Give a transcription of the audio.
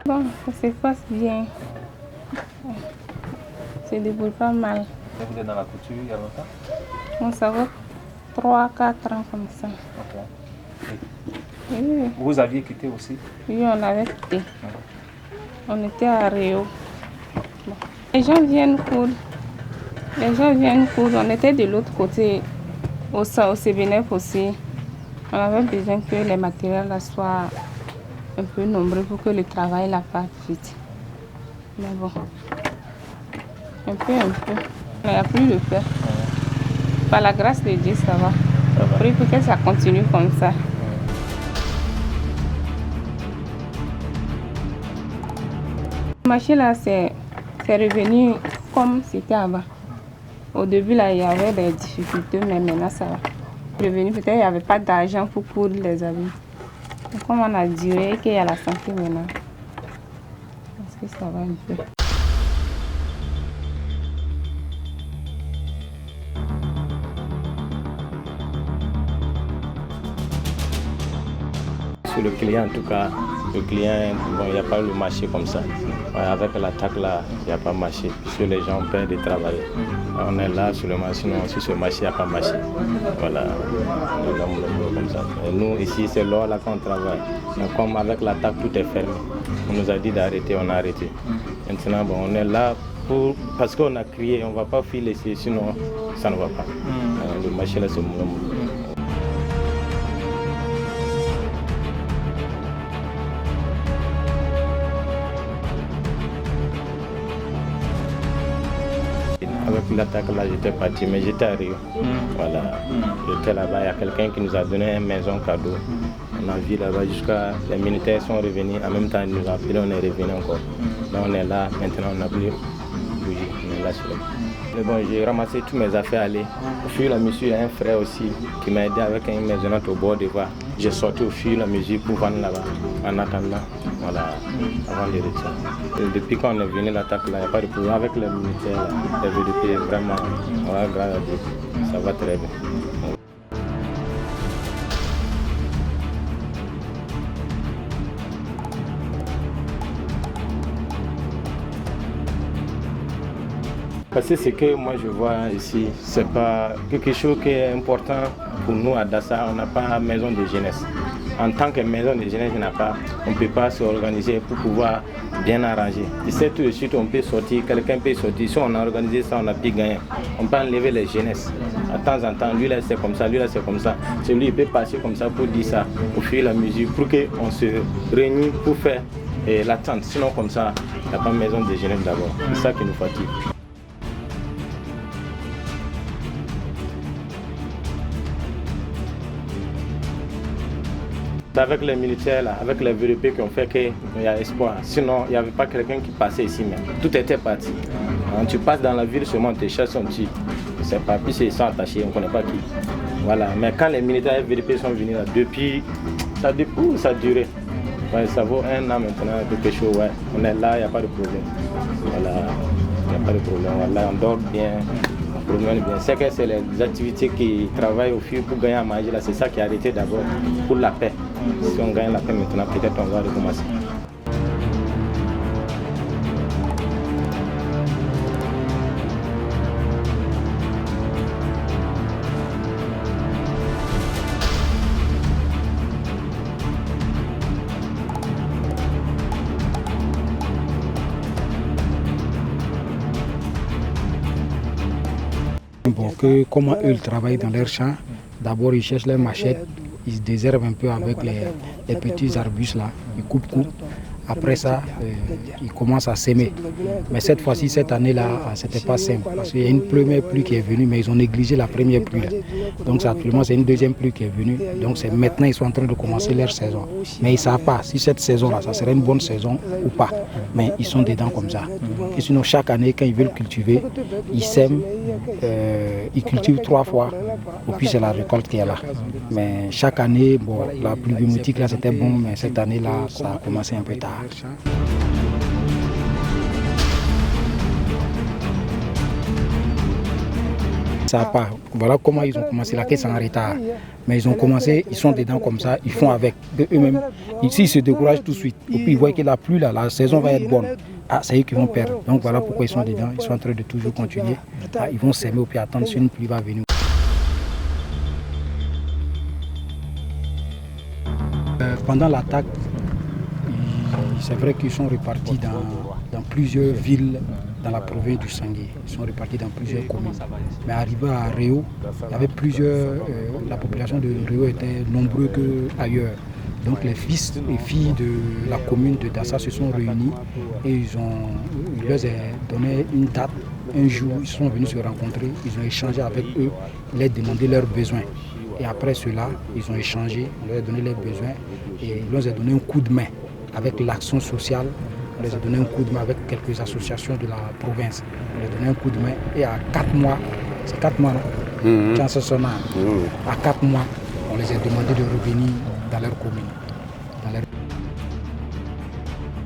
Bon, ça se passe bien. Se débrouille pas mal. Et vous êtes dans la couture il y a longtemps? Bon, ça va 3-4 ans comme ça. Ok. Oui, Vous aviez quitté aussi? oui, on avait quitté. On était à Rio. Bon. Les gens viennent coudre. On était de l'autre côté, au CBNF aussi. On avait besoin que les matériels là soient un peu nombreux pour que le travail là parte vite. Mais bon, un peu. Il n'y a plus de peur. Par la grâce de Dieu, ça va. Je prie pour que ça continue comme ça. Le marché là, c'est revenu comme c'était avant. Au début, là, il y avait des difficultés, mais maintenant, ça va. Revenu, peut-être il n'y avait pas d'argent pour coudre les habits. Donc, comme on a duré et qu'il y a la santé maintenant, je pense que ça va un peu. Sur le client, en tout cas, le client, bon, il n'y a pas le marché comme ça. Ouais, avec l'attaque là, il n'y a pas de marché, puisque les gens perdent de travailler. On est là sur le marché, sinon sur ce marché, il n'y a pas de marché. Voilà, comme ça. Et nous, ici, c'est là qu'on travaille. Donc, comme avec l'attaque, tout est fermé. On nous a dit d'arrêter, on a arrêté. Maintenant, bon, on est là parce qu'on a crié, on ne va pas filer, sinon ça ne va pas. Le marché là, c'est moulin. Avec l'attaque là, j'étais parti, mais j'étais à Rio. Voilà. J'étais là-bas, il y a quelqu'un qui nous a donné une maison cadeau. On a vu là-bas jusqu'à les militaires sont revenus. En même temps, ils nous ont appelé, on est revenu encore. Là, on est là, maintenant on n'a plus bougé. On est là sur le... Mais bon, j'ai ramassé tous mes affaires aller. Au fur et à mesure, il y a un frère aussi qui m'a aidé avec une maisonnette au bord de voie. J'ai sorti au fur et à mesure pour vendre là-bas. En attendant, voilà, avant de retirer. Depuis qu'on est venu l'attaque là, il n'y a pas de problème avec les militaires, les VDP, vraiment, voilà, grâce à Dieu, ça va très bien. Parce que ce que moi je vois ici, c'est pas quelque chose qui est important pour nous à Dassa. On n'a pas maison de jeunesse. En tant que maison de jeunesse, on ne peut pas s'organiser pour pouvoir bien arranger. Tu sais, tout de suite, on peut sortir, quelqu'un peut sortir. Si on a organisé ça, on a pu gagner. On peut enlever les jeunesses. De temps en temps, lui là c'est comme ça, lui là c'est comme ça. Celui il peut passer comme ça pour dire ça au fur et à mesure pour qu'on se réunisse pour faire l'attente. Sinon, comme ça, il n'y a pas de maison de jeunesse d'abord. C'est ça qui nous fatigue. Avec les militaires, là, avec les VDP qui ont fait qu'il y a espoir. Sinon, il n'y avait pas quelqu'un qui passait ici même. Tout était parti. Quand tu passes dans la ville, seulement tes chats sont tués. C'est pas plus, ils sont attachés, on ne connaît pas qui. Voilà. Mais quand les militaires et les VDP sont venus là, depuis, ça a duré. Ouais, ça vaut 1 an maintenant, quelque chose. Ouais. On est là, il n'y a pas de problème. Voilà. Il n'y a pas de problème. Voilà, on dort bien. C'est que c'est les activités qui travaillent au fil pour gagner à manger. C'est ça qui a arrêté d'abord pour la paix. Si on gagne la paix maintenant, peut-être on va recommencer. Bon, comment eux ils travaillent dans leur champ, d'abord ils cherchent leurs machettes, ils se désherbent un peu avec les petits arbustes là, ils coupent. Après ça, ils commencent à s'aimer. Mais cette fois-ci, cette année-là, c'était pas simple. Parce qu'il y a une première pluie qui est venue, mais ils ont négligé la première pluie. Là. Donc actuellement, c'est une deuxième pluie qui est venue. Donc c'est maintenant ils sont en train de commencer leur saison. Mais ils ne savent pas si cette saison-là, ça serait une bonne saison ou pas. Mais ils sont dedans comme ça. Et sinon, chaque année, quand ils veulent cultiver, ils sèment, ils cultivent 3 fois. Et puis c'est la récolte qui est là. Mais chaque année, bon, la pluviométrie là, c'était bon, mais cette année-là, ça a commencé un peu tard. Ça part. Voilà comment ils ont commencé. La caisse en retard. Mais ils ont commencé, ils sont dedans comme ça, ils font avec eux-mêmes. Ici, ils se découragent tout de suite. Et puis ils voient qu'il n'y a plus là, la saison va être bonne. Ah, c'est eux qui vont perdre. Donc voilà pourquoi ils sont dedans. Ils sont en train de toujours continuer. Ah, ils vont s'aimer et puis attendre si une pluie va venir. Pendant l'attaque, c'est vrai qu'ils sont répartis dans plusieurs villes dans la province du Sangué. Ils sont répartis dans plusieurs communes. Mais arrivé à Réau, il y avait la population de Réau était nombreuse qu'ailleurs. Donc les fils et filles de la commune de Dassa se sont réunis et ils leur ont donné une date, un jour, ils sont venus se rencontrer, ils ont échangé avec eux, ils leur demandaient leurs besoins. Et après cela, ils ont échangé, on leur a donné leurs besoins et ils leur ont donné un coup de main avec l'action sociale. On les a donné un coup de main avec quelques associations de la province. On les a donné un coup de main et à 4 mois, c'est 4 mois, non? À 4 mois, on les a demandé de revenir dans leur commune.